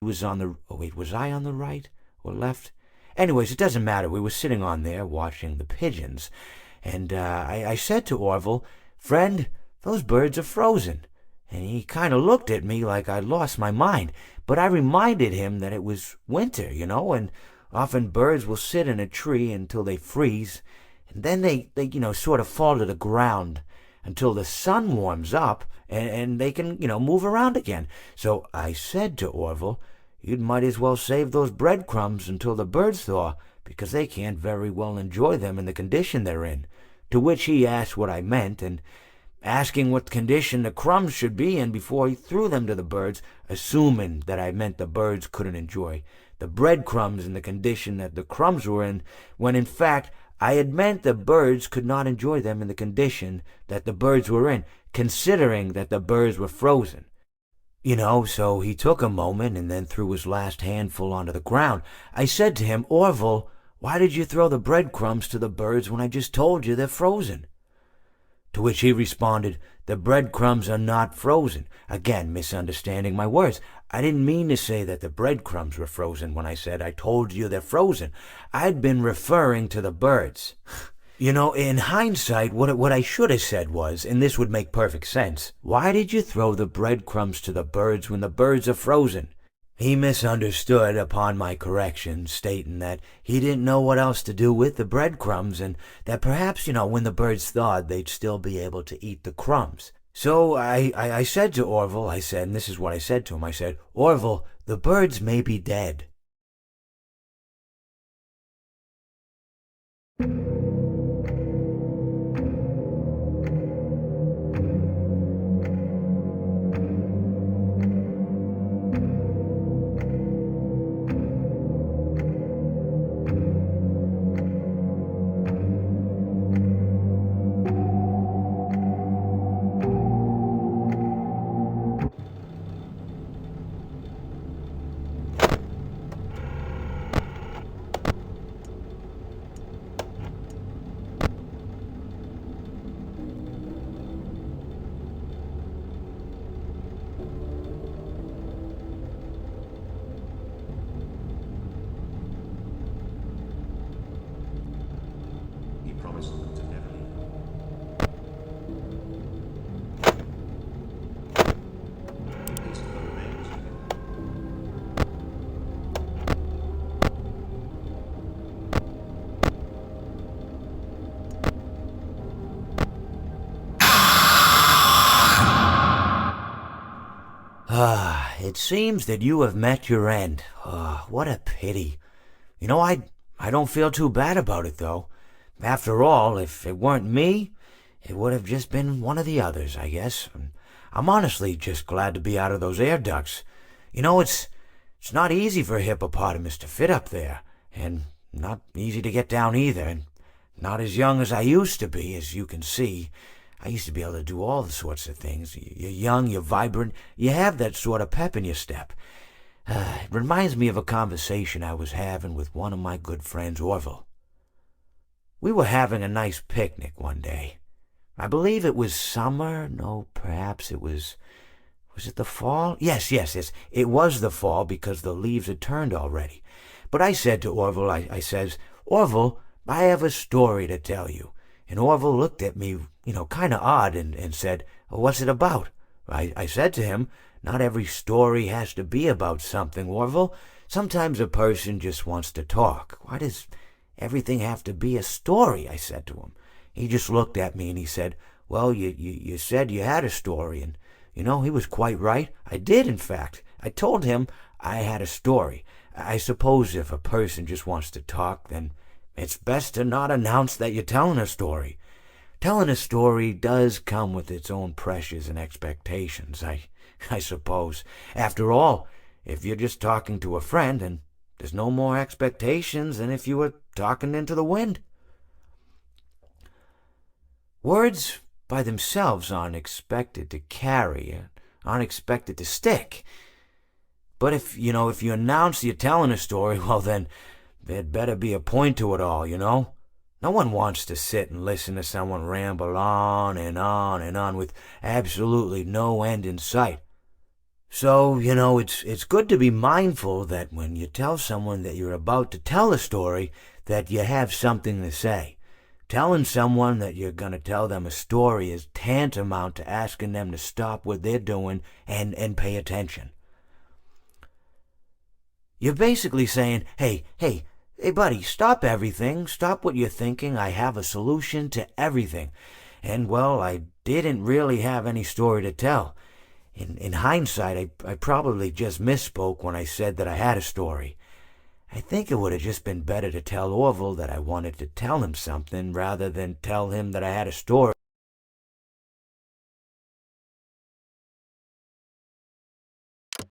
was on the... Oh, wait, was I on the right or left? Anyways, it doesn't matter. We were sitting on there watching the pigeons. And I said to Orville, "Friend, those birds are frozen." And he kind of looked at me like I'd lost my mind. But I reminded him that it was winter, and often birds will sit in a tree until they freeze. And then they sort of fall to the ground until the sun warms up and they can, move around again. So I said to Orville, "You might as well save those breadcrumbs until the birds thaw, because they can't very well enjoy them in the condition they're in." To which he asked what I meant, and asking what condition the crumbs should be in before he threw them to the birds, assuming that I meant the birds couldn't enjoy the breadcrumbs in the condition that the crumbs were in, when in fact I had meant the birds could not enjoy them in the condition that the birds were in, considering that the birds were frozen. So he took a moment and then threw his last handful onto the ground. I said to him, "Orville, why did you throw the breadcrumbs to the birds when I just told you they're frozen?" To which he responded, "The breadcrumbs are not frozen." Again, misunderstanding my words. I didn't mean to say that the breadcrumbs were frozen when I said I told you they're frozen. I'd been referring to the birds. In hindsight, what I should have said was, and this would make perfect sense, "Why did you throw the breadcrumbs to the birds when the birds are frozen?" He misunderstood upon my correction, stating that he didn't know what else to do with the breadcrumbs, and that perhaps, when the birds thawed, they'd still be able to eat the crumbs. So I said to Orville, and this is what I said to him, I said, "Orville, the birds may be dead." He promised them to never leave. He pasted the remains together. It seems that you have met your end. What a pity. I don't feel too bad about it, though. After all, if it weren't me, it would have just been one of the others, I guess. I'm honestly just glad to be out of those air ducts. It's not easy for a hippopotamus to fit up there, and not easy to get down either, and not as young as I used to be, as you can see. I used to be able to do all sorts of things. You're young, you're vibrant, you have that sort of pep in your step. It reminds me of a conversation I was having with one of my good friends, Orville. We were having a nice picnic one day. I believe it was summer. No, perhaps it was... Was it the fall? Yes. It was the fall because the leaves had turned already. But I said to Orville, I says, "Orville, I have a story to tell you." And Orville looked at me, kind of odd and said, "What's it about?" I said to him, "Not every story has to be about something, Orville. Sometimes a person just wants to talk. Why does everything have to be a story?" I said to him. He just looked at me and he said, "Well, you said you had a story." And, he was quite right. I did, in fact. I told him I had a story. I suppose if a person just wants to talk, then it's best to not announce that you're telling a story. Telling a story does come with its own pressures and expectations, I suppose. After all, if you're just talking to a friend, then there's no more expectations than if you were talking into the wind. Words by themselves aren't expected to carry, aren't expected to stick. But if you announce you're telling a story, well then, there'd better be a point to it all, No one wants to sit and listen to someone ramble on and on and on with absolutely no end in sight. So, it's good to be mindful that when you tell someone that you're about to tell a story, that you have something to say. Telling someone that you're going to tell them a story is tantamount to asking them to stop what they're doing and pay attention. You're basically saying, hey, buddy, stop everything. Stop what you're thinking. I have a solution to everything. And, well, I didn't really have any story to tell. In hindsight, I probably just misspoke when I said that I had a story. I think it would have just been better to tell Orville that I wanted to tell him something rather than tell him that I had a story.